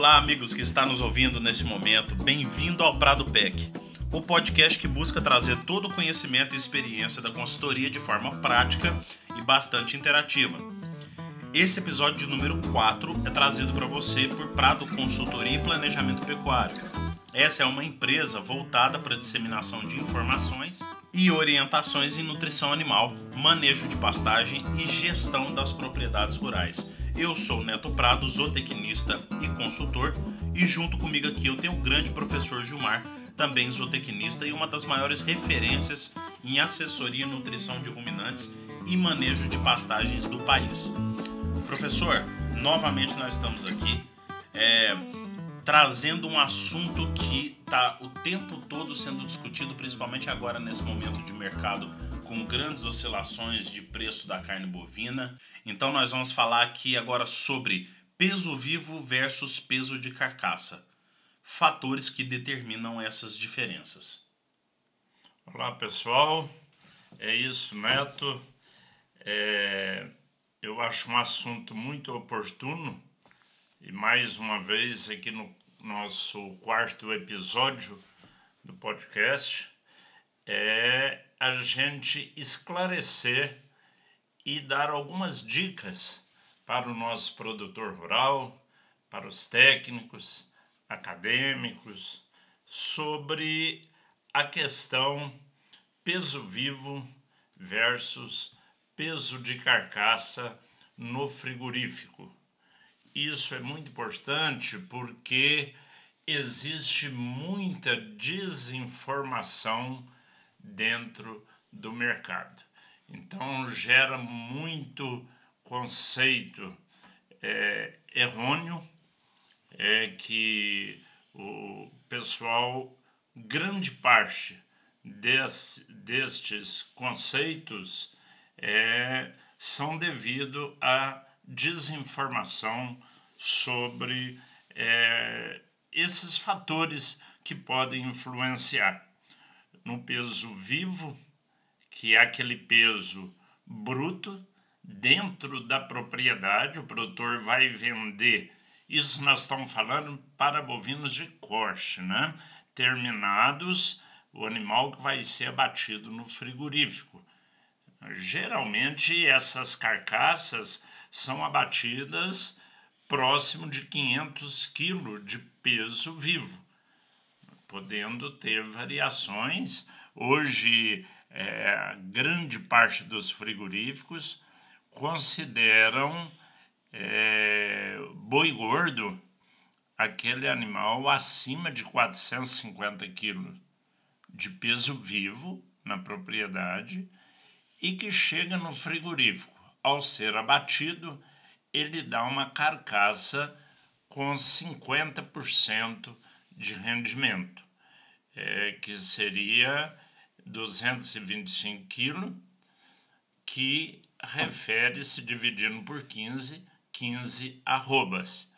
Olá, amigos que estão nos ouvindo neste momento. Bem-vindo ao Prado PEC, o podcast que busca trazer todo o conhecimento e experiência da consultoria de forma prática e bastante interativa. Esse episódio de número 4 é trazido para você por Prado Consultoria e Planejamento Pecuário. Essa é uma empresa voltada para a disseminação de informações e orientações em nutrição animal, manejo de pastagem e gestão das propriedades rurais. Eu sou o Neto Prado, zootecnista e consultor, e junto comigo aqui eu tenho o grande professor Gilmar, também zootecnista e uma das maiores referências em assessoria e nutrição de ruminantes e manejo de pastagens do país. Professor, novamente nós estamos aqui trazendo um assunto que está o tempo todo sendo discutido, principalmente agora nesse momento de mercado com grandes oscilações de preço da carne bovina. Então nós vamos falar aqui agora sobre peso vivo versus peso de carcaça, fatores que determinam essas diferenças. Olá pessoal, é isso, Neto. Eu acho um assunto muito oportuno e mais uma vez aqui no nosso 4º episódio do podcast é a gente esclarecer e dar algumas dicas para o nosso produtor rural, para os técnicos, acadêmicos, sobre a questão peso vivo versus peso de carcaça no frigorífico. Isso é muito importante porque existe muita desinformação dentro do mercado. Então gera muito conceito errôneo, que o pessoal, grande parte destes conceitos são devido à desinformação sobre esses fatores que podem influenciar no peso vivo, que é aquele peso bruto dentro da propriedade. O produtor vai vender, isso nós estamos falando para bovinos de corte, né? Terminados, o animal que vai ser abatido no frigorífico. Geralmente essas carcaças são abatidas próximo de 500 kg de peso vivo, podendo ter variações. Hoje, grande parte dos frigoríficos consideram boi gordo aquele animal acima de 450 kg de peso vivo na propriedade e que chega no frigorífico. Ao ser abatido, ele dá uma carcaça com 50% de rendimento, que seria 225 kg, que refere-se dividindo por 15 arrobas.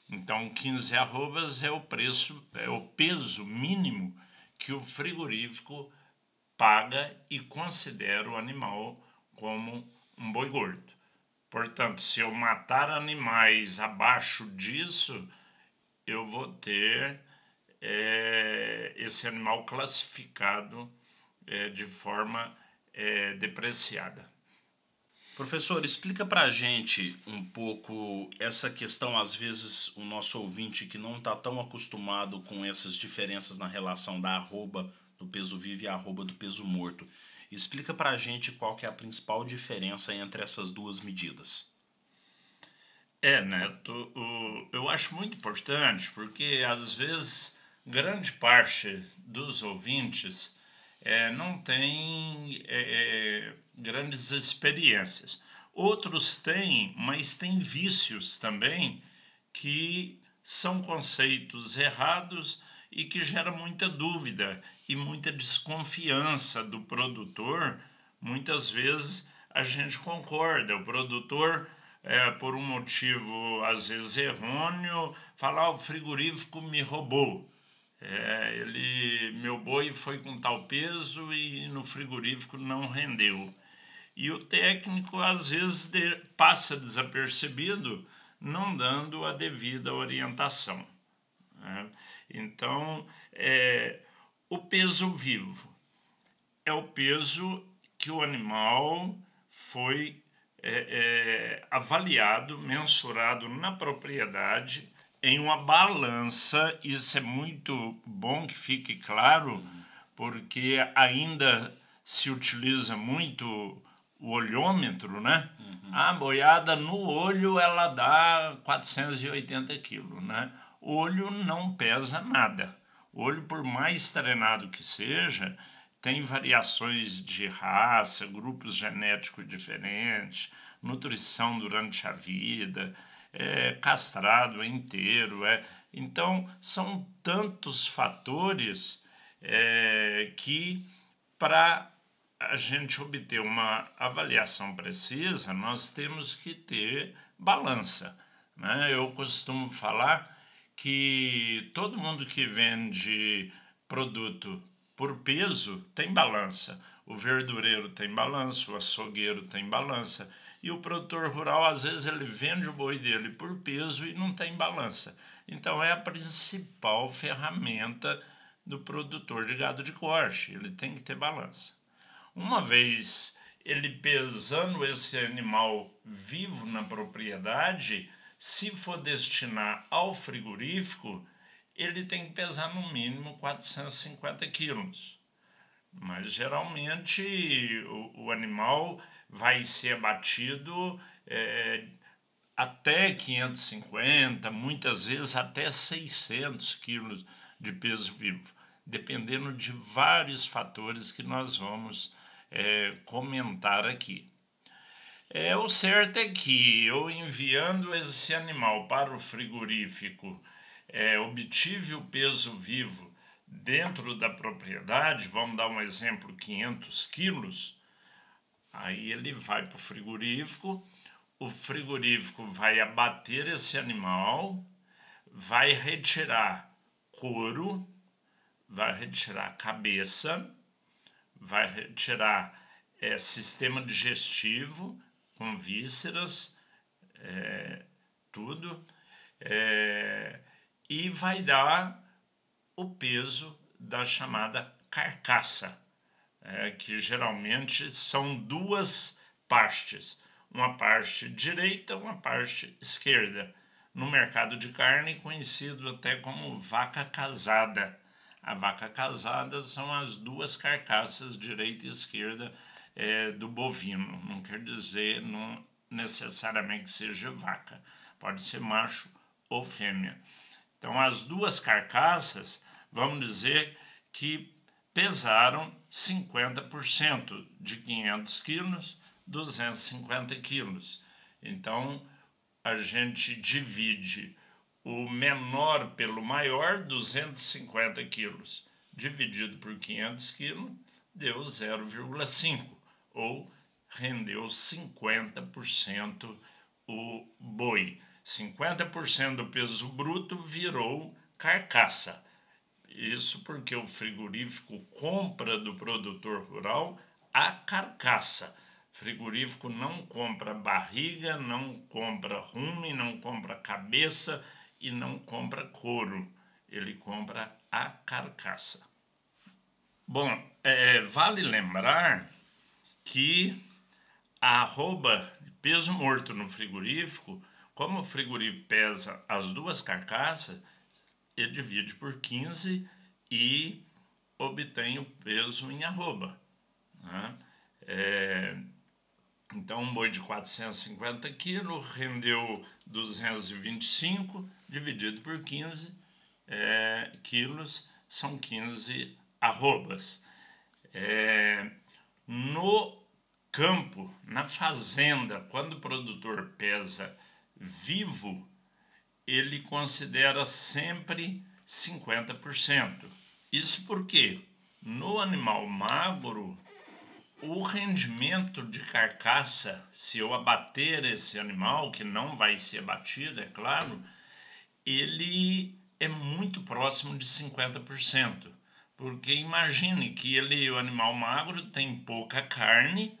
Então 15 arrobas é o peso mínimo que o frigorífico paga e considera o animal como um boi gordo. Portanto, se eu matar animais abaixo disso, eu vou ter esse animal classificado de forma depreciada. Professor, explica para a gente um pouco essa questão. Às vezes o nosso ouvinte que não está tão acostumado com essas diferenças na relação da arroba do peso vivo e a arroba do peso morto. Explica para a gente qual que é a principal diferença entre essas duas medidas. Neto, eu acho muito importante porque às vezes grande parte dos ouvintes não tem grandes experiências. Outros têm, mas têm vícios também que são conceitos errados e que geram muita dúvida e muita desconfiança do produtor. Muitas vezes a gente concorda, o produtor, por um motivo às vezes errôneo, fala: o frigorífico me roubou. Meu boi foi com tal peso e no frigorífico não rendeu. E o técnico às vezes passa desapercebido não dando a devida orientação, né? Então, o peso vivo é o peso que o animal foi avaliado, mensurado na propriedade em uma balança. Isso é muito bom que fique claro, porque ainda se utiliza muito o olhômetro, né? A boiada no olho ela dá 480 quilos, né? O olho não pesa nada. O olho, por mais treinado que seja, tem variações de raça, grupos genéticos diferentes, nutrição durante a vida, castrado inteiro. Então, são tantos fatores que, para a gente obter uma avaliação precisa, nós temos que ter balança, né? Eu costumo falar que todo mundo que vende produto por peso tem balança. O verdureiro tem balança, o açougueiro tem balança. E o produtor rural, às vezes, ele vende o boi dele por peso e não tem balança. Então, é a principal ferramenta do produtor de gado de corte. Ele tem que ter balança. Uma vez ele pesando esse animal vivo na propriedade, se for destinar ao frigorífico, ele tem que pesar no mínimo 450 quilos. Mas geralmente o animal vai ser abatido até 550, muitas vezes até 600 quilos de peso vivo, dependendo de vários fatores que nós vamos comentar aqui. O certo é que eu, enviando esse animal para o frigorífico, obtive o peso vivo dentro da propriedade, vamos dar um exemplo, 500 quilos, aí ele vai para o frigorífico vai abater esse animal, vai retirar couro, vai retirar cabeça, vai retirar sistema digestivo, com vísceras, tudo, e vai dar o peso da chamada carcaça, que geralmente são duas partes, uma parte direita, uma parte esquerda. No mercado de carne, conhecido até como vaca casada. A vaca casada são as duas carcaças, direita e esquerda, do bovino. Não quer dizer não necessariamente que seja vaca, pode ser macho ou fêmea. Então, as duas carcaças, vamos dizer que pesaram 50% de 500 quilos, 250 quilos. Então, a gente divide o menor pelo maior, 250 quilos, dividido por 500 quilos, deu 0,5, ou rendeu 50% o boi. 50% do peso bruto virou carcaça. Isso porque o frigorífico compra do produtor rural a carcaça. Frigorífico não compra barriga, não compra rume, não compra cabeça e não compra couro. Ele compra a carcaça. Bom, vale lembrar que a arroba peso morto no frigorífico, como o frigorífico pesa as duas carcaças, ele divide por 15 e obtém o peso em arroba, né? Então, um boi de 450 quilos rendeu 225, dividido por 15 quilos, são 15 arrobas. No campo, na fazenda, quando o produtor pesa vivo, ele considera sempre 50%. Isso porque no animal magro, o rendimento de carcaça, se eu abater esse animal, que não vai ser abatido, é claro, ele é muito próximo de 50%. Porque imagine que o animal magro tem pouca carne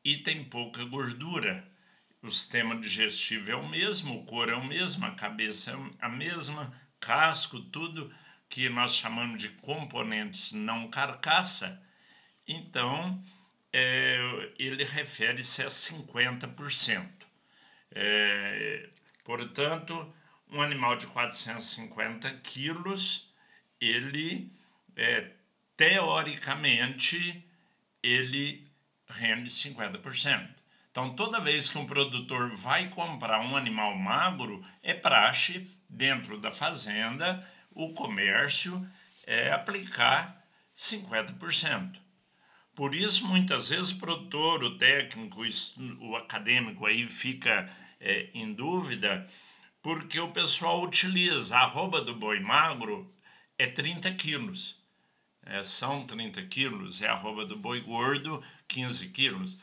e tem pouca gordura. o sistema digestivo é o mesmo, o couro é o mesmo, a cabeça é a mesma, casco, tudo que nós chamamos de componentes não carcaça. Então, ele refere-se a 50%. Portanto, um animal de 450 quilos, ele, teoricamente, ele rende 50%. Então, toda vez que um produtor vai comprar um animal magro, é praxe, dentro da fazenda, o comércio aplicar 50%. Por isso, muitas vezes, o produtor, o técnico, o acadêmico aí fica em dúvida, porque o pessoal utiliza a arroba do boi magro 30 quilos. São 30 quilos, a arroba do boi gordo 15 quilos.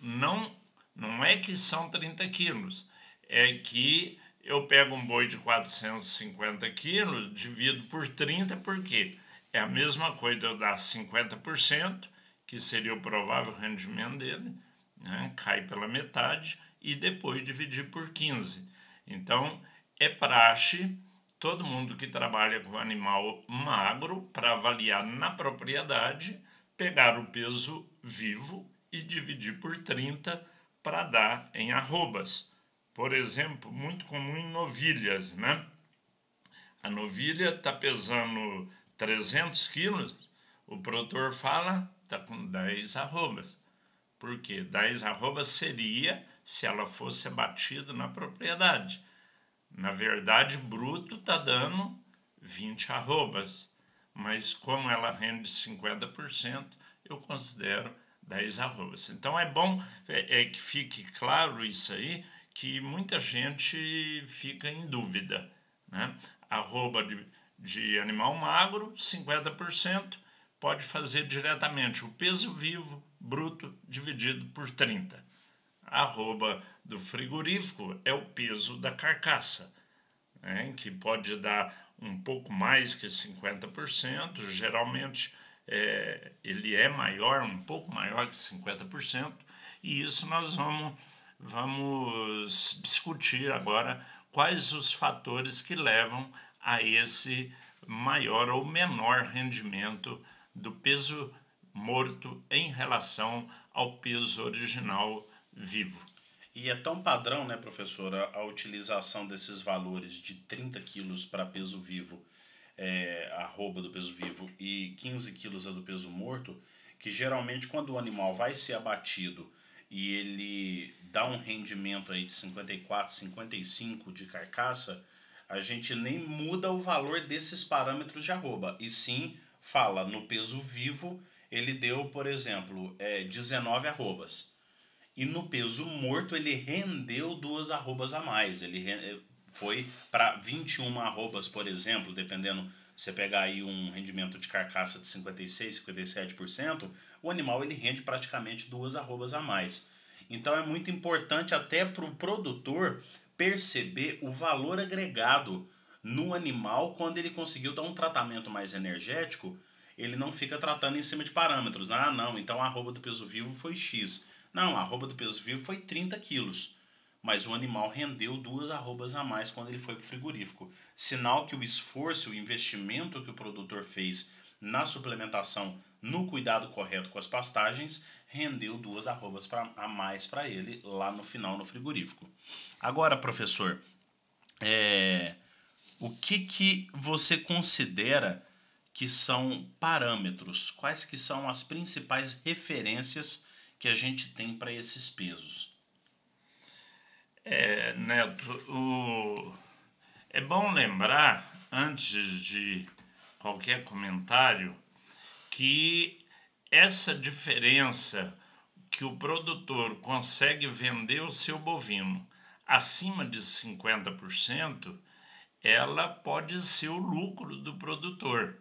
Não é que são 30 quilos, é que eu pego um boi de 450 quilos, divido por 30, porque é a mesma coisa eu dar 50%, que seria o provável rendimento dele, né? Cai pela metade, e depois dividir por 15. Então, é praxe todo mundo que trabalha com animal magro, para avaliar na propriedade, pegar o peso vivo e dividir por 30 para dar em arrobas. Por exemplo, muito comum em novilhas, né? A novilha está pesando 300 quilos, o produtor fala, está com 10 arrobas. Por quê? 10 arrobas seria se ela fosse abatida na propriedade. Na verdade, bruto está dando 20 arrobas, mas como ela rende 50%, eu considero 10 arrobas. Então é bom que fique claro isso aí, que muita gente fica em dúvida, né? Arroba de animal magro, 50%, pode fazer diretamente o peso vivo bruto dividido por 30. A arroba do frigorífico é o peso da carcaça, né, que pode dar um pouco mais que 50%, geralmente ele é maior, um pouco maior que 50%, e isso nós vamos discutir agora quais os fatores que levam a esse maior ou menor rendimento do peso morto em relação ao peso original vivo. E é tão padrão, né, professora, a utilização desses valores de 30 quilos para peso vivo, arroba do peso vivo, e 15 quilos a do peso morto, que geralmente quando o animal vai ser abatido e ele dá um rendimento aí de 54, 55 de carcaça, a gente nem muda o valor desses parâmetros de arroba, e sim fala no peso vivo, ele deu, por exemplo, 19 arrobas. E no peso morto ele rendeu 2 arrobas a mais. Ele foi para 21 arrobas, por exemplo, dependendo, você pegar aí um rendimento de carcaça de 56, 57%, o animal ele rende praticamente 2 arrobas a mais. Então é muito importante até para o produtor perceber o valor agregado no animal quando ele conseguiu dar um tratamento mais energético. Ele não fica tratando em cima de parâmetros. Ah, não, então a arroba do peso vivo foi X. Não, a arroba do peso vivo foi 30 quilos. Mas o animal rendeu 2 arrobas a mais quando ele foi para o frigorífico. Sinal que o esforço, o investimento que o produtor fez na suplementação, no cuidado correto com as pastagens, rendeu 2 arrobas a mais para ele lá no final no frigorífico. Agora, professor, o que você considera que são parâmetros? Quais que são as principais referências que a gente tem para esses pesos? Neto, é bom lembrar, antes de qualquer comentário, que essa diferença que o produtor consegue vender o seu bovino acima de 50%, ela pode ser o lucro do produtor.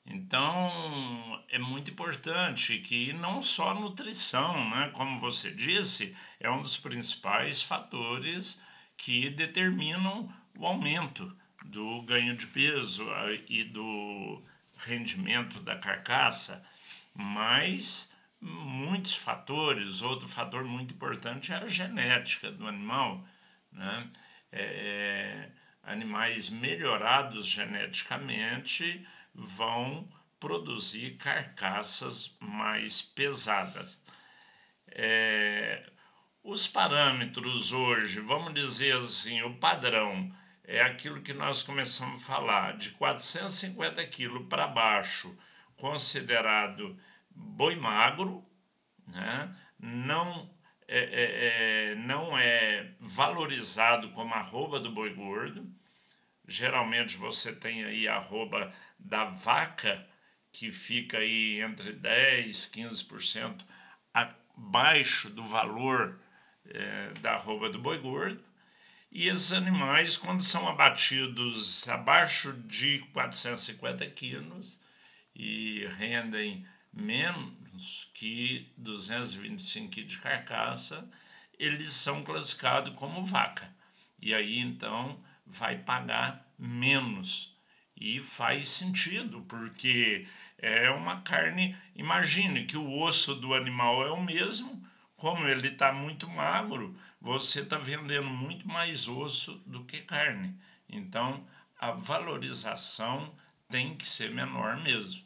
Então, é muito importante que não só a nutrição, né, como você disse, é um dos principais fatores que determinam o aumento do ganho de peso e do rendimento da carcaça, mas muitos fatores. Outro fator muito importante é a genética do animal, né? Animais melhorados geneticamente vão produzir carcaças mais pesadas. Os parâmetros hoje, vamos dizer assim, o padrão é aquilo que nós começamos a falar, de 450 quilos para baixo, considerado boi magro, né? Não é valorizado como arroba do boi gordo. Geralmente você tem aí a arroba da vaca, que fica aí entre 10% e 15% abaixo do valor da arroba do boi gordo. E esses animais, quando são abatidos abaixo de 450 quilos e rendem menos que 225 quilos de carcaça, eles são classificados como vaca. E aí, então, vai pagar menos. E faz sentido, porque é uma carne... Imagine que o osso do animal é o mesmo, como ele está muito magro, você está vendendo muito mais osso do que carne. Então, a valorização tem que ser menor mesmo.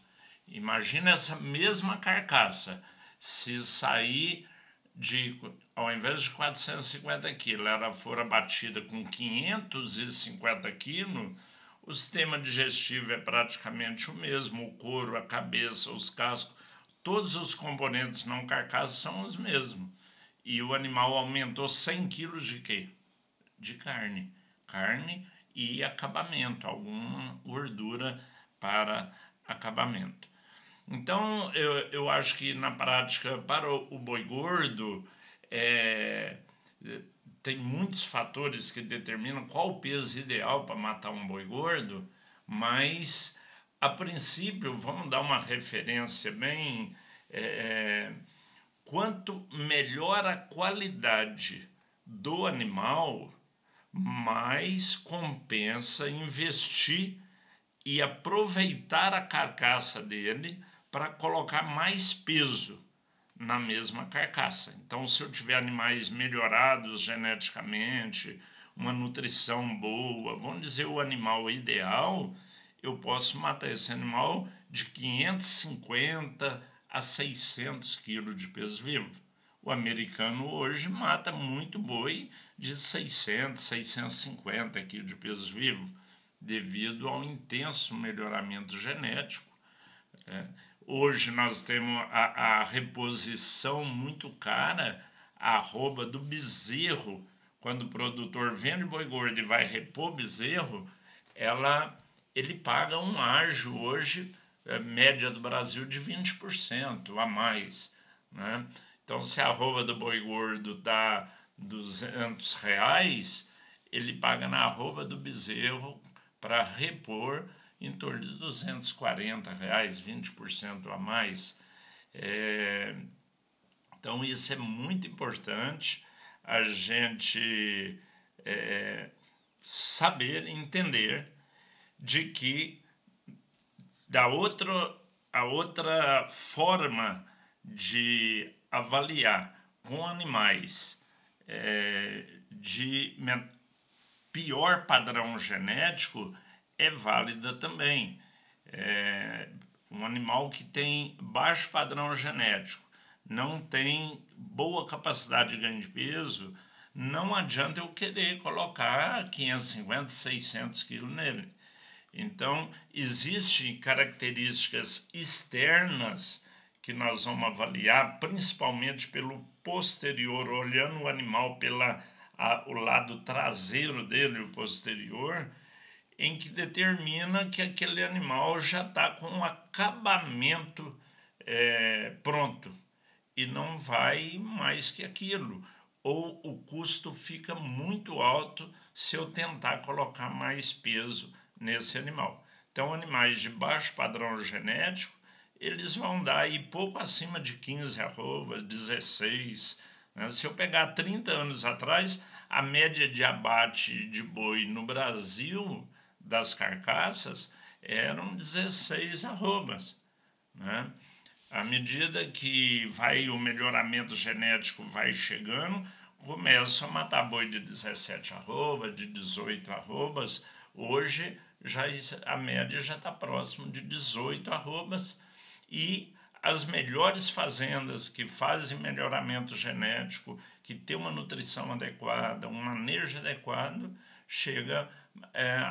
Imagina essa mesma carcaça, se sair ao invés de 450 quilos, ela for abatida com 550 quilos, o sistema digestivo é praticamente o mesmo, o couro, a cabeça, os cascos, todos os componentes não carcaça são os mesmos. E o animal aumentou 100 quilos de quê? De carne. Carne e acabamento, alguma gordura para acabamento. Então, eu acho que na prática, para o boi gordo, tem muitos fatores que determinam qual o peso ideal para matar um boi gordo, mas, a princípio, vamos dar uma referência bem... quanto melhor a qualidade do animal, mais compensa investir e aproveitar a carcaça dele para colocar mais peso na mesma carcaça. Então, se eu tiver animais melhorados geneticamente, uma nutrição boa, vamos dizer o animal ideal, eu posso matar esse animal de 550 a 600 quilos de peso vivo. O americano hoje mata muito boi de 600, 650 quilos de peso vivo, devido ao intenso melhoramento genético. Hoje nós temos a reposição muito cara, a arroba do bezerro. Quando o produtor vende boi gordo e vai repor bezerro, ele paga um ágio hoje, média do Brasil, de 20% a mais, né? Então, se a arroba do boi gordo dá R$200, ele paga na arroba do bezerro para repor em torno de R$240, 20% a mais. Então, isso é muito importante, a gente saber, entender de que a outra forma de avaliar com animais de pior padrão genético é válida também. Um animal que tem baixo padrão genético, não tem boa capacidade de ganho de peso, não adianta eu querer colocar 550, 600 quilos nele. Então, existem características externas que nós vamos avaliar, principalmente pelo posterior, olhando o animal o lado traseiro dele, o posterior, em que determina que aquele animal já está com um acabamento pronto e não vai mais que aquilo. Ou o custo fica muito alto se eu tentar colocar mais peso nesse animal. Então, animais de baixo padrão genético, eles vão dar aí pouco acima de 15 arrobas, 16. Né? Se eu pegar 30 anos atrás, a média de abate de boi no Brasil, das carcaças, eram 16 arrobas. Né? À medida que o melhoramento genético vai chegando, começam a matar boi de 17 arrobas, de 18 arrobas. Hoje a média já está próximo de 18 arrobas, e as melhores fazendas que fazem melhoramento genético, que tem uma nutrição adequada, um manejo adequado, chega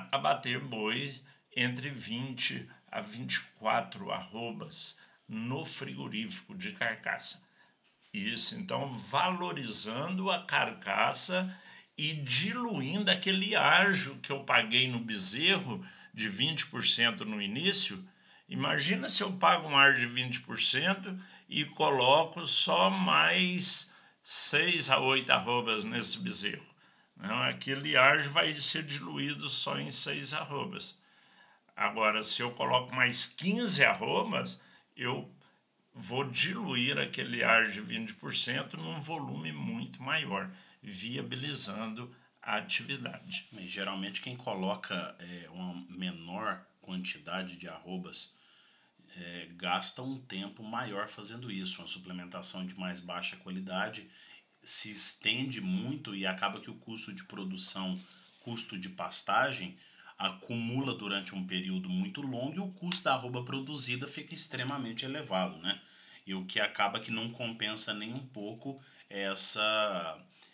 a bater boi entre 20 a 24 arrobas no frigorífico de carcaça. Isso, então, valorizando a carcaça e diluindo aquele ágio que eu paguei no bezerro de 20% no início. Imagina se eu pago um ágio de 20% e coloco só mais 6 a 8 arrobas nesse bezerro. Não, aquele ágio vai ser diluído só em 6 arrobas. Agora, se eu coloco mais 15 arrobas, eu vou diluir aquele ar de 20% num volume muito maior, viabilizando a atividade. E, geralmente quem coloca uma menor quantidade de arrobas gasta um tempo maior fazendo isso. Uma suplementação de mais baixa qualidade se estende muito e acaba que o custo de produção, custo de pastagem, acumula durante um período muito longo, e o custo da arroba produzida fica extremamente elevado, né? E o que acaba que não compensa nem um pouco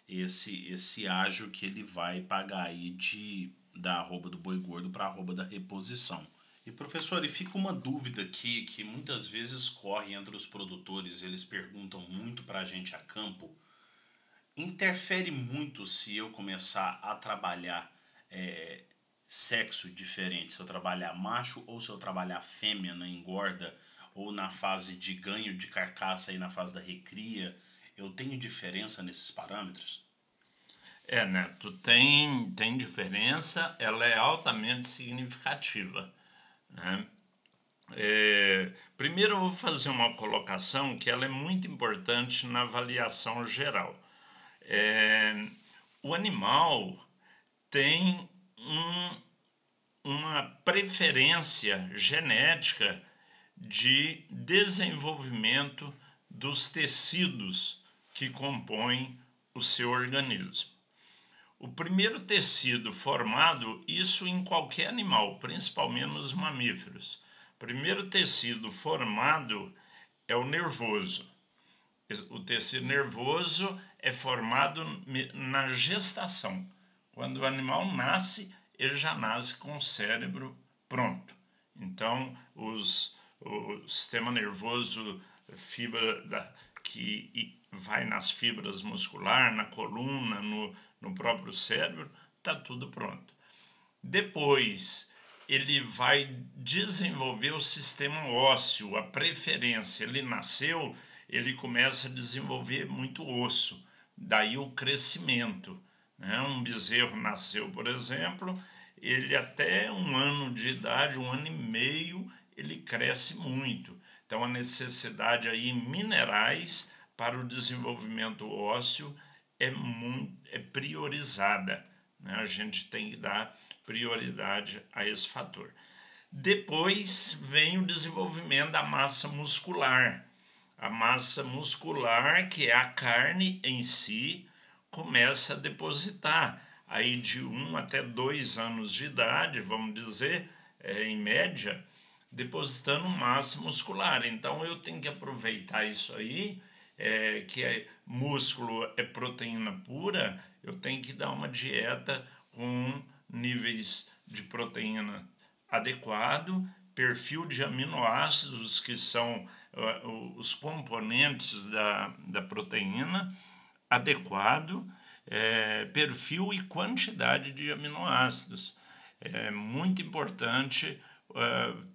esse ágio que ele vai pagar aí da arroba do boi gordo para a arroba da reposição. E professor, e fica uma dúvida aqui que muitas vezes corre entre os produtores, eles perguntam muito para a gente a campo: interfere muito se eu começar a trabalhar sexo diferente, se eu trabalhar macho ou se eu trabalhar fêmea na engorda ou na fase de ganho de carcaça e na fase da recria? Eu tenho diferença nesses parâmetros? Neto, tem diferença, ela é altamente significativa, né? Primeiro eu vou fazer uma colocação que ela é muito importante na avaliação geral. O animal tem uma preferência genética de desenvolvimento dos tecidos que compõem o seu organismo. O primeiro tecido formado, isso em qualquer animal, principalmente nos mamíferos, o primeiro tecido formado é o nervoso. O tecido nervoso é formado na gestação. Quando o animal nasce, ele já nasce com o cérebro pronto. Então, o sistema nervoso, que vai nas fibras musculares, na coluna, no próprio cérebro, está tudo pronto. Depois, ele vai desenvolver o sistema ósseo, a preferência. Ele nasceu, ele começa a desenvolver muito osso, daí o crescimento. Um bezerro nasceu, por exemplo, ele até 1 ano de idade, 1 ano e meio, ele cresce muito. Então a necessidade aí em minerais para o desenvolvimento ósseo é priorizada, né? A gente tem que dar prioridade a esse fator. Depois vem o desenvolvimento da massa muscular. A massa muscular, que é a carne em si, começa a depositar. Aí de 1 até 2 anos de idade, vamos dizer, em média, depositando massa muscular. Então eu tenho que aproveitar isso aí, que músculo é proteína pura, eu tenho que dar uma dieta com níveis de proteína adequado, perfil de aminoácidos, que são os componentes da proteína, adequado, perfil e quantidade de aminoácidos. É muito importante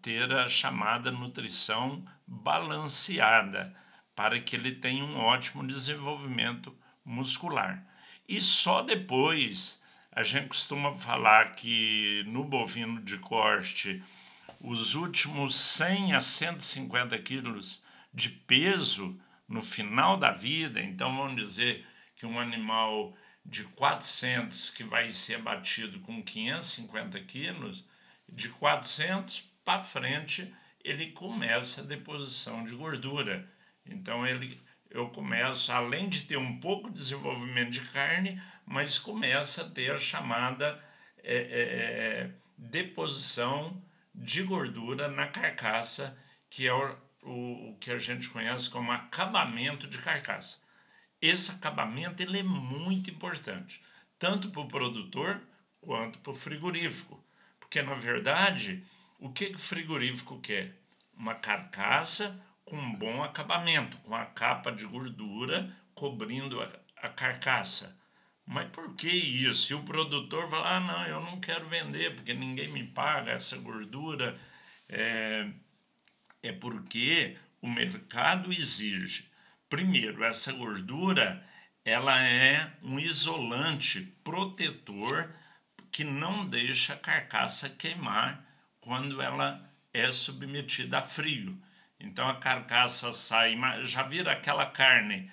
ter a chamada nutrição balanceada, para que ele tenha um ótimo desenvolvimento muscular. E só depois, a gente costuma falar que no bovino de corte, os últimos 100 a 150 quilos de peso no final da vida, então vamos dizer que um animal de 400 que vai ser abatido com 550 quilos, de 400 para frente ele começa a deposição de gordura. Então eu começo, além de ter um pouco de desenvolvimento de carne, mas começa a ter a chamada deposição de gordura na carcaça, que é o que a gente conhece como acabamento de carcaça. Esse acabamento ele é muito importante, tanto para o produtor quanto para o frigorífico. Porque, na verdade, o que o frigorífico quer? Uma carcaça com um bom acabamento, com a capa de gordura cobrindo a carcaça. Mas por que isso? E o produtor fala, não, eu não quero vender porque ninguém me paga essa gordura. É porque o mercado exige. Primeiro, essa gordura ela é um isolante protetor que não deixa a carcaça queimar quando ela é submetida a frio. Então a carcaça sai, já vira aquela carne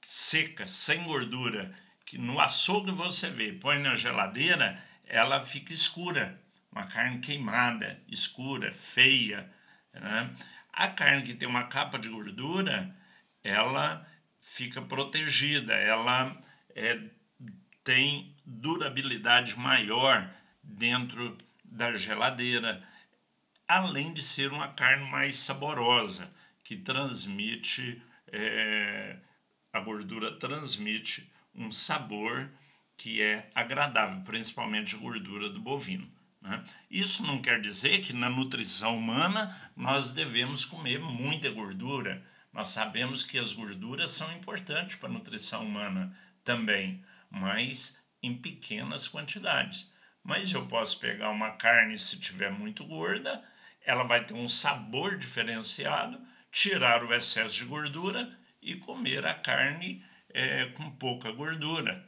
seca, sem gordura, que no açougue você vê, põe na geladeira, ela fica escura, uma carne queimada, escura, feia, né? A carne que tem uma capa de gordura, ela fica protegida, ela tem durabilidade maior dentro da geladeira, além de ser uma carne mais saborosa, que transmite, a gordura transmite um sabor que é agradável, principalmente a gordura do bovino, né? Isso não quer dizer que na nutrição humana nós devemos comer muita gordura. Nós sabemos que as gorduras são importantes para a nutrição humana também, mas em pequenas quantidades. Mas eu posso pegar uma carne, se tiver muito gorda, ela vai ter um sabor diferenciado, tirar o excesso de gordura e comer a carne com pouca gordura.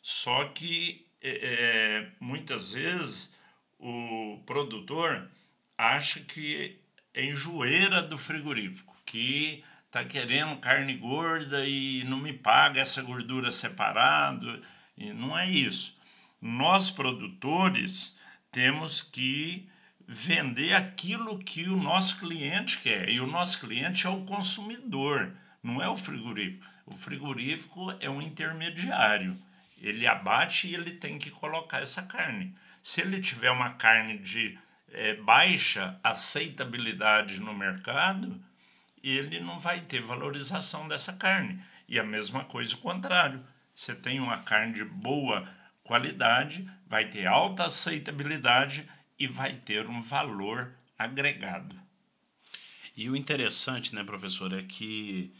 Só que muitas vezes o produtor acha que é enjoeira do frigorífico, que está querendo carne gorda e não me paga essa gordura separado. E não é isso. Nós, produtores, temos que vender aquilo que o nosso cliente quer. E o nosso cliente é o consumidor, não é o frigorífico. O frigorífico é um intermediário. Ele abate e ele tem que colocar essa carne. Se ele tiver uma carne de baixa aceitabilidade no mercado, ele não vai ter valorização dessa carne. E a mesma coisa o contrário. Você tem uma carne de boa qualidade, vai ter alta aceitabilidade e vai ter um valor agregado. E o interessante, né, professor, é que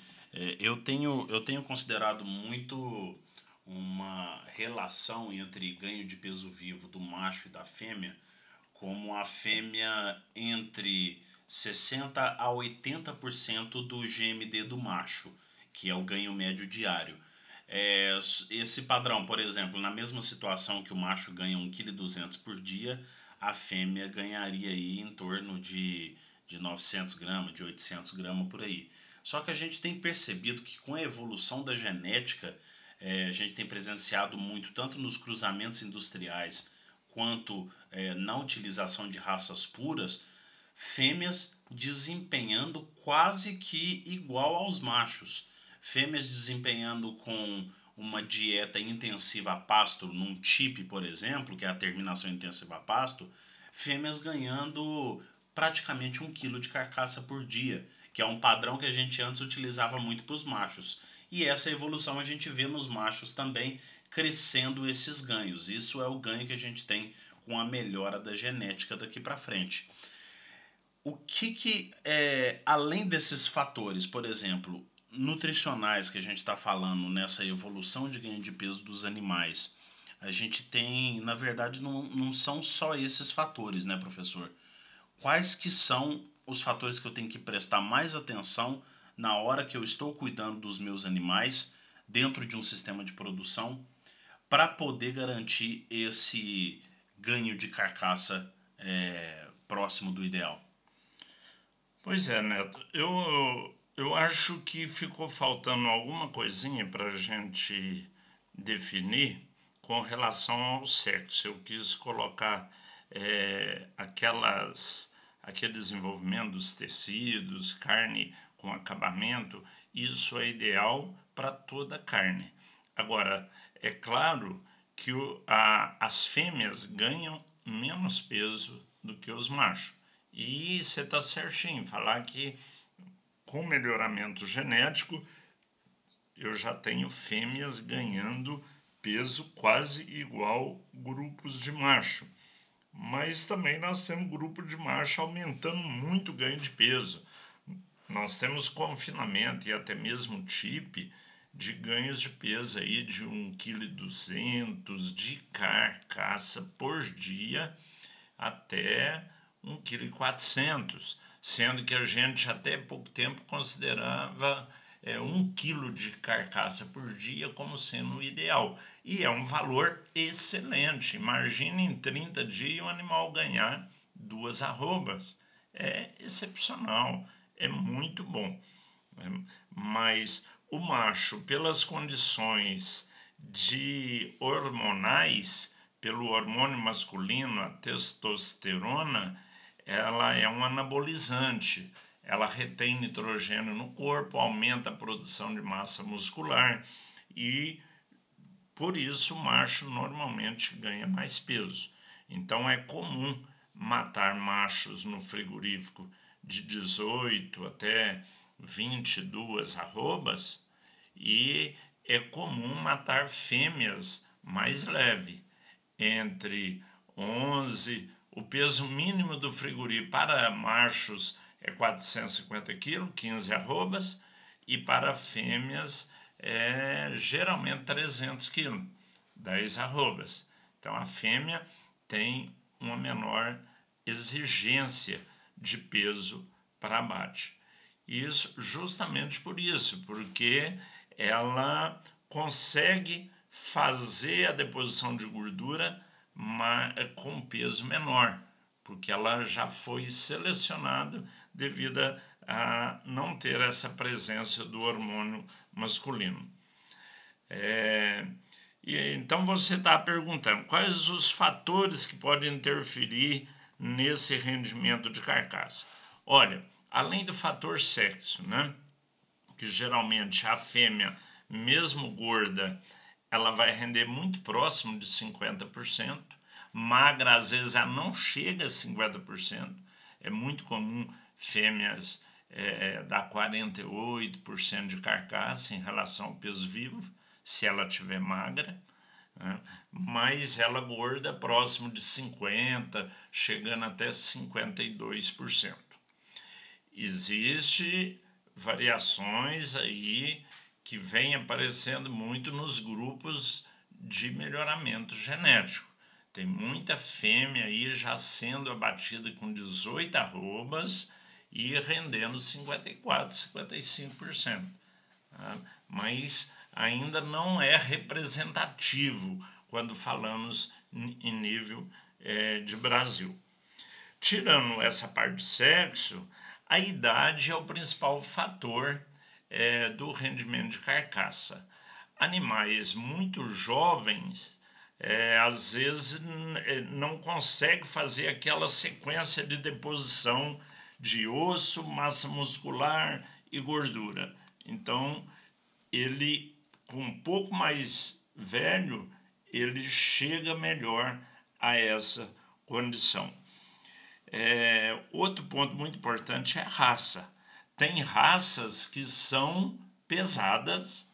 eu tenho considerado muito uma relação entre ganho de peso vivo do macho e da fêmea, como a fêmea entre 60 a 80% do GMD do macho, que é o ganho médio diário. Esse padrão, por exemplo, na mesma situação que o macho ganha 1,2 kg por dia, a fêmea ganharia aí em torno de 900 gramas, de 800 gramas por aí. Só que a gente tem percebido que com a evolução da genética, a gente tem presenciado muito, tanto nos cruzamentos industriais, quanto na utilização de raças puras, fêmeas desempenhando quase que igual aos machos. Fêmeas desempenhando com uma dieta intensiva a pasto, num TIP, por exemplo, que é a terminação intensiva a pasto, fêmeas ganhando praticamente 1 kg de carcaça por dia, que é um padrão que a gente antes utilizava muito para os machos. E essa evolução a gente vê nos machos também crescendo esses ganhos. Isso é o ganho que a gente tem com a melhora da genética daqui para frente. O que além desses fatores, por exemplo, nutricionais que a gente está falando nessa evolução de ganho de peso dos animais, a gente tem, na verdade, não são só esses fatores, né, professor? Quais que são os fatores que eu tenho que prestar mais atenção na hora que eu estou cuidando dos meus animais dentro de um sistema de produção para poder garantir esse ganho de carcaça próximo do ideal? Pois é, Neto. Eu acho que ficou faltando alguma coisinha para a gente definir com relação ao sexo. Eu quis colocar aquele desenvolvimento dos tecidos, carne com acabamento, isso é ideal para toda a carne. Agora, é claro que as fêmeas ganham menos peso do que os machos. E você está certinho, falar que com melhoramento genético eu já tenho fêmeas ganhando peso quase igual grupos de macho. Mas também nós temos grupo de macho aumentando muito o ganho de peso. Nós temos confinamento e até mesmo TIP de ganhos de peso aí de 1,2 kg de carcaça por dia até 1,4 kg, sendo que a gente até pouco tempo considerava 1 quilo de carcaça por dia como sendo o ideal. E é um valor excelente. Imagine em 30 dias o animal ganhar 2 arrobas. É excepcional, é muito bom. Mas o macho, pelas condições de hormonais, pelo hormônio masculino, a testosterona, ela é um anabolizante. Ela retém nitrogênio no corpo, aumenta a produção de massa muscular e, por isso, o macho normalmente ganha mais peso. Então, é comum matar machos no frigorífico de 18 até 22 arrobas e é comum matar fêmeas mais leve, entre 11, o peso mínimo do frigorífico para machos é 450 kg, 15 arrobas, e para fêmeas é geralmente 300 kg, 10 arrobas. Então a fêmea tem uma menor exigência de peso para abate. Isso justamente por isso, porque ela consegue fazer a deposição de gordura com peso menor, porque ela já foi selecionada devido a não ter essa presença do hormônio masculino. Então você está perguntando quais os fatores que podem interferir nesse rendimento de carcaça. Olha, além do fator sexo, né, que geralmente a fêmea, mesmo gorda, ela vai render muito próximo de 50%, magra às vezes ela não chega a 50%, é muito comum fêmeas dar 48% de carcaça em relação ao peso vivo, se ela tiver magra, né? Mas ela gorda próximo de 50%, chegando até 52%. Existe variações aí que vem aparecendo muito nos grupos de melhoramento genético. Tem muita fêmea aí já sendo abatida com 18 arrobas e rendendo 54, 55%. Tá? Mas ainda não é representativo quando falamos em nível de Brasil. Tirando essa parte de sexo, a idade é o principal fator do rendimento de carcaça. Animais muito jovens, às vezes, não conseguem fazer aquela sequência de deposição de osso, massa muscular e gordura. Então, ele, com um pouco mais velho, ele chega melhor a essa condição. Outro ponto muito importante é a raça. Tem raças que são pesadas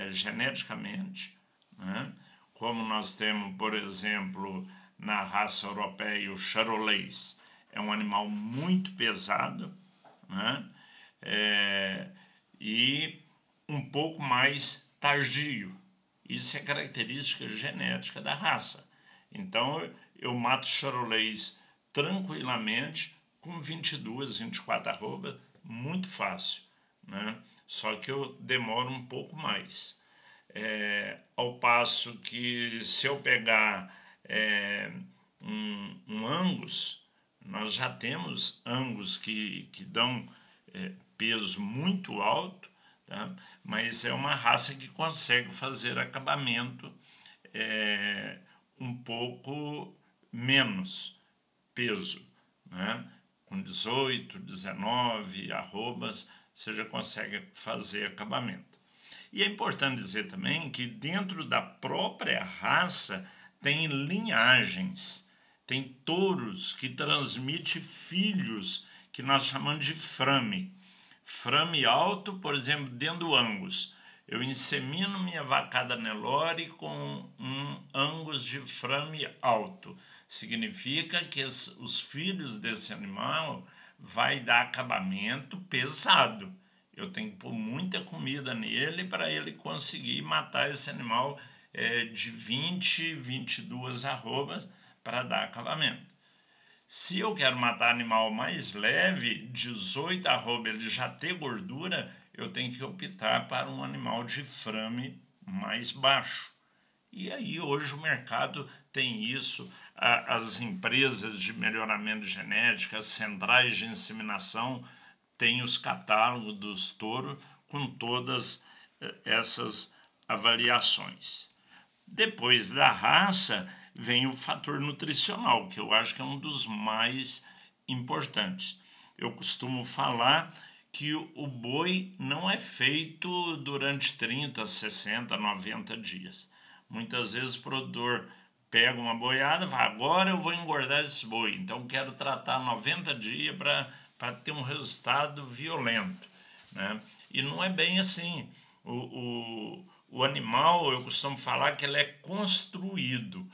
geneticamente, né? Como nós temos, por exemplo, na raça europeia, o charolês. É um animal muito pesado, né? E um pouco mais tardio. Isso é característica genética da raça. Então, eu mato charolês tranquilamente com 22, 24 arroba, muito fácil, né? Só que eu demoro um pouco mais. Ao passo que se eu pegar um Angus, nós já temos Angus que dão peso muito alto, tá? Mas é uma raça que consegue fazer acabamento um pouco menos peso, né? com 18, 19 arrobas, você já consegue fazer acabamento. E é importante dizer também que dentro da própria raça tem linhagens, tem touros que transmitem filhos que nós chamamos de frame. Frame alto, por exemplo, dentro do Angus. Eu insemino minha vacada Nelore com um Angus de frame alto. Significa que os filhos desse animal vai dar acabamento pesado. Eu tenho que pôr muita comida nele para ele conseguir matar esse animal de 20, 22 arrobas para dar acabamento. Se eu quero matar animal mais leve, 18 arroba, ele já ter gordura, eu tenho que optar para um animal de frame mais baixo. E aí hoje o mercado tem isso, as empresas de melhoramento genético, as centrais de inseminação, têm os catálogos dos touros com todas essas avaliações. Depois da raça, vem o fator nutricional, que eu acho que é um dos mais importantes. Eu costumo falar que o boi não é feito durante 30, 60, 90 dias. Muitas vezes o produtor pega uma boiada e fala, agora eu vou engordar esse boi, então quero tratar 90 dias para ter um resultado violento, né? E não é bem assim. O animal, eu costumo falar que ele é construído.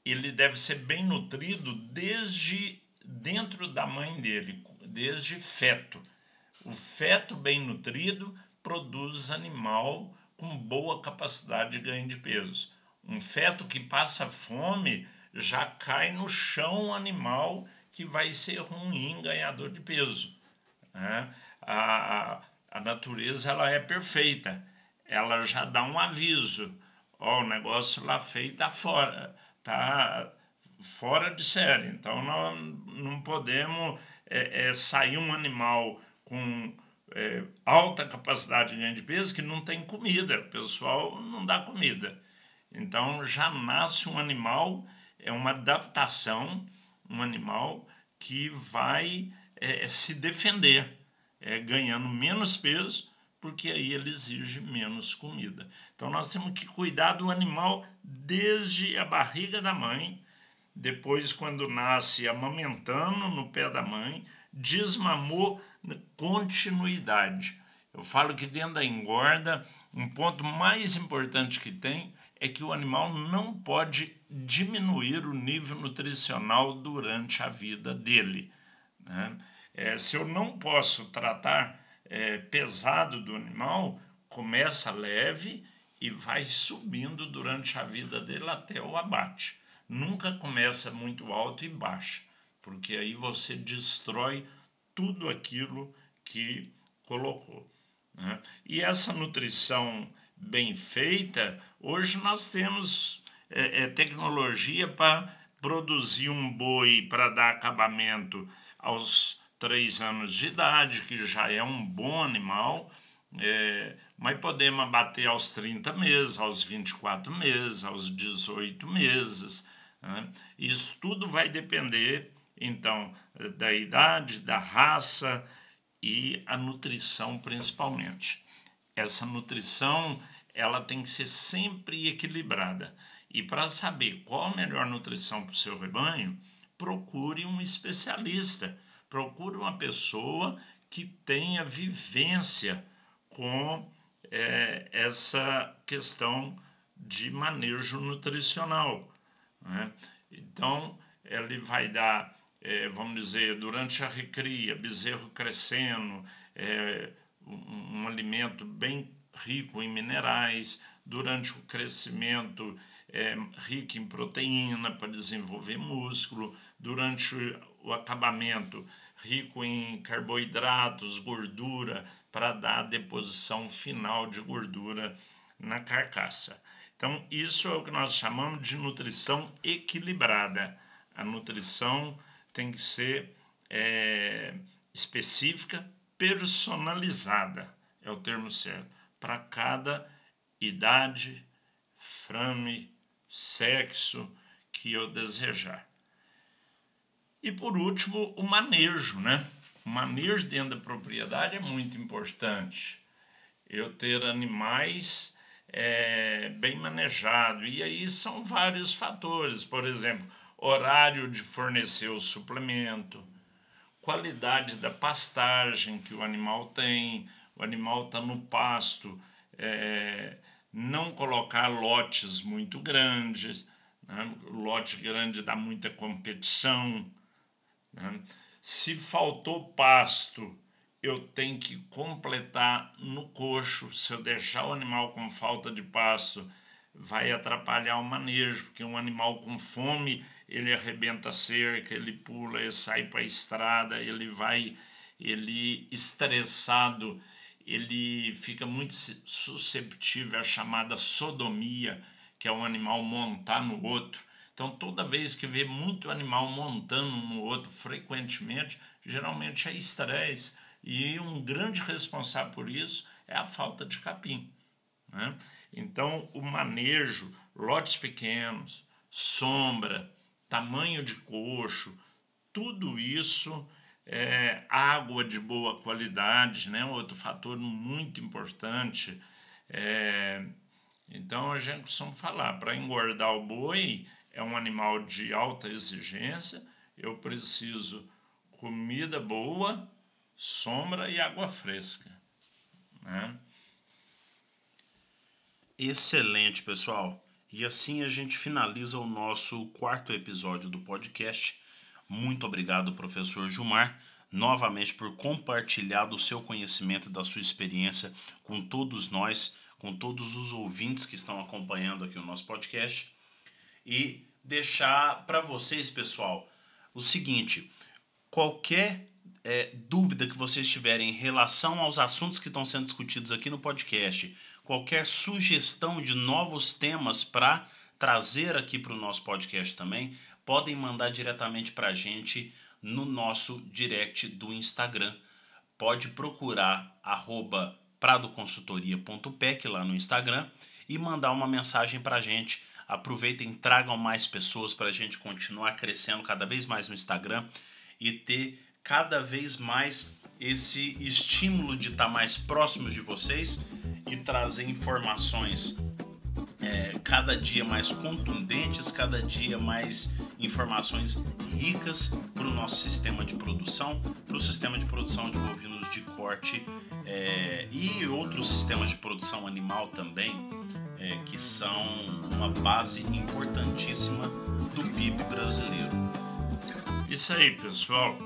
Ele deve ser bem nutrido desde dentro da mãe dele, desde feto. O feto bem nutrido produz animal com boa capacidade de ganho de peso. Um feto que passa fome já cai no chão animal que vai ser ruim ganhador de peso, né? A natureza ela é perfeita. Ela já dá um aviso. Ó, o negócio lá feio está fora de série. Então, nós não podemos sair um animal com alta capacidade de ganho de peso que não tem comida. O pessoal não dá comida. Então, já nasce um animal, é uma adaptação, um animal que vai se defender, ganhando menos peso, porque aí ele exige menos comida. Então nós temos que cuidar do animal desde a barriga da mãe, depois quando nasce amamentando no pé da mãe, desmamou, continuidade. Eu falo que dentro da engorda, um ponto mais importante que tem é que o animal não pode diminuir o nível nutricional durante a vida dele, né? Se eu não posso tratar pesado do animal, começa leve e vai subindo durante a vida dele até o abate. Nunca começa muito alto e baixa, porque aí você destrói tudo aquilo que colocou, né? E essa nutrição bem feita, hoje nós temos tecnologia para produzir um boi para dar acabamento aos 3 anos de idade, que já é um bom animal, mas podemos abater aos 30 meses, aos 24 meses, aos 18 meses, né? Isso tudo vai depender, então, da idade, da raça e a nutrição principalmente. Essa nutrição ela tem que ser sempre equilibrada. E para saber qual a melhor nutrição para o seu rebanho, procure um especialista. Procure uma pessoa que tenha vivência com essa questão de manejo nutricional, né? Então, ele vai dar, vamos dizer, durante a recria, bezerro crescendo, um alimento bem rico em minerais, durante o crescimento rico em proteína para desenvolver músculo, durante o acabamento rico em carboidratos, gordura, para dar a deposição final de gordura na carcaça. Então, isso é o que nós chamamos de nutrição equilibrada. A nutrição tem que ser específica, personalizada, é o termo certo, para cada idade, frame, sexo que eu desejar. E por último, o manejo, né? O manejo dentro da propriedade é muito importante. Eu ter animais bem manejados. E aí são vários fatores. Por exemplo, horário de fornecer o suplemento, qualidade da pastagem que o animal tem, o animal está no pasto, não colocar lotes muito grandes, né? O lote grande dá muita competição, né? Se faltou pasto, eu tenho que completar no coxo. Se eu deixar o animal com falta de pasto, vai atrapalhar o manejo, porque um animal com fome, ele arrebenta a cerca, ele pula, ele sai para a estrada, ele estressado, ele fica muito susceptível à chamada sodomia, que é um animal montar no outro. Então, toda vez que vê muito animal montando no outro frequentemente, geralmente é estresse. E um grande responsável por isso é a falta de capim, né? Então, o manejo, lotes pequenos, sombra, tamanho de coxo, tudo isso, água de boa qualidade, né? Outro fator muito importante. Então, a gente costuma falar, para engordar o boi, é um animal de alta exigência, eu preciso comida boa, sombra e água fresca, né? Excelente, pessoal. E assim a gente finaliza o nosso 4º episódio do podcast. Muito obrigado, professor Gilmar, novamente por compartilhar do seu conhecimento e da sua experiência com todos nós, com todos os ouvintes que estão acompanhando aqui o nosso podcast. E deixar para vocês, pessoal, o seguinte: qualquer dúvida que vocês tiverem em relação aos assuntos que estão sendo discutidos aqui no podcast, qualquer sugestão de novos temas para trazer aqui para o nosso podcast também, podem mandar diretamente para a gente no nosso direct do Instagram. Pode procurar @pradoconsultoria.pec lá no Instagram e mandar uma mensagem para a gente. Aproveitem, tragam mais pessoas para a gente continuar crescendo cada vez mais no Instagram e ter cada vez mais esse estímulo de estar mais próximos de vocês e trazer informações cada dia mais contundentes, cada dia mais informações ricas para o nosso sistema de produção, para o sistema de produção de bovinos de corte e outros sistemas de produção animal também, que são uma base importantíssima do PIB brasileiro. Isso aí, pessoal.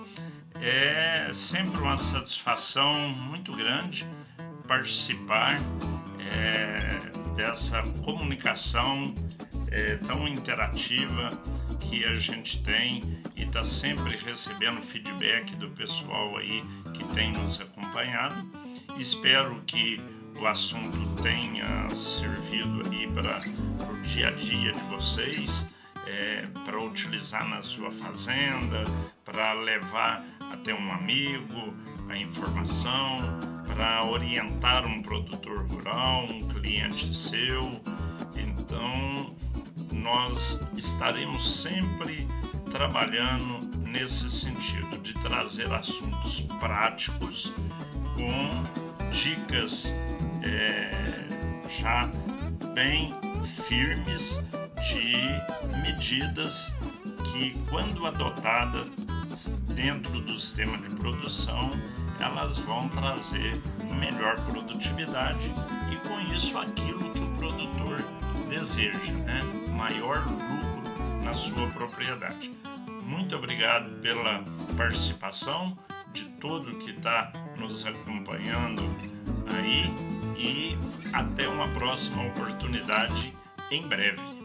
É sempre uma satisfação muito grande participar dessa comunicação tão interativa que a gente tem e está sempre recebendo feedback do pessoal aí que tem nos acompanhado. Espero que o assunto tenha servido aí para o dia a dia de vocês, para utilizar na sua fazenda, para levar até um amigo a informação, para orientar um produtor rural, um cliente seu. Então, nós estaremos sempre trabalhando nesse sentido de trazer assuntos práticos com dicas já bem firmes de medidas que, quando adotadas dentro do sistema de produção, elas vão trazer melhor produtividade e, com isso, aquilo que o produtor deseja, né? Maior lucro na sua propriedade. Muito obrigado pela participação de todo que está nos acompanhando aí e até uma próxima oportunidade em breve.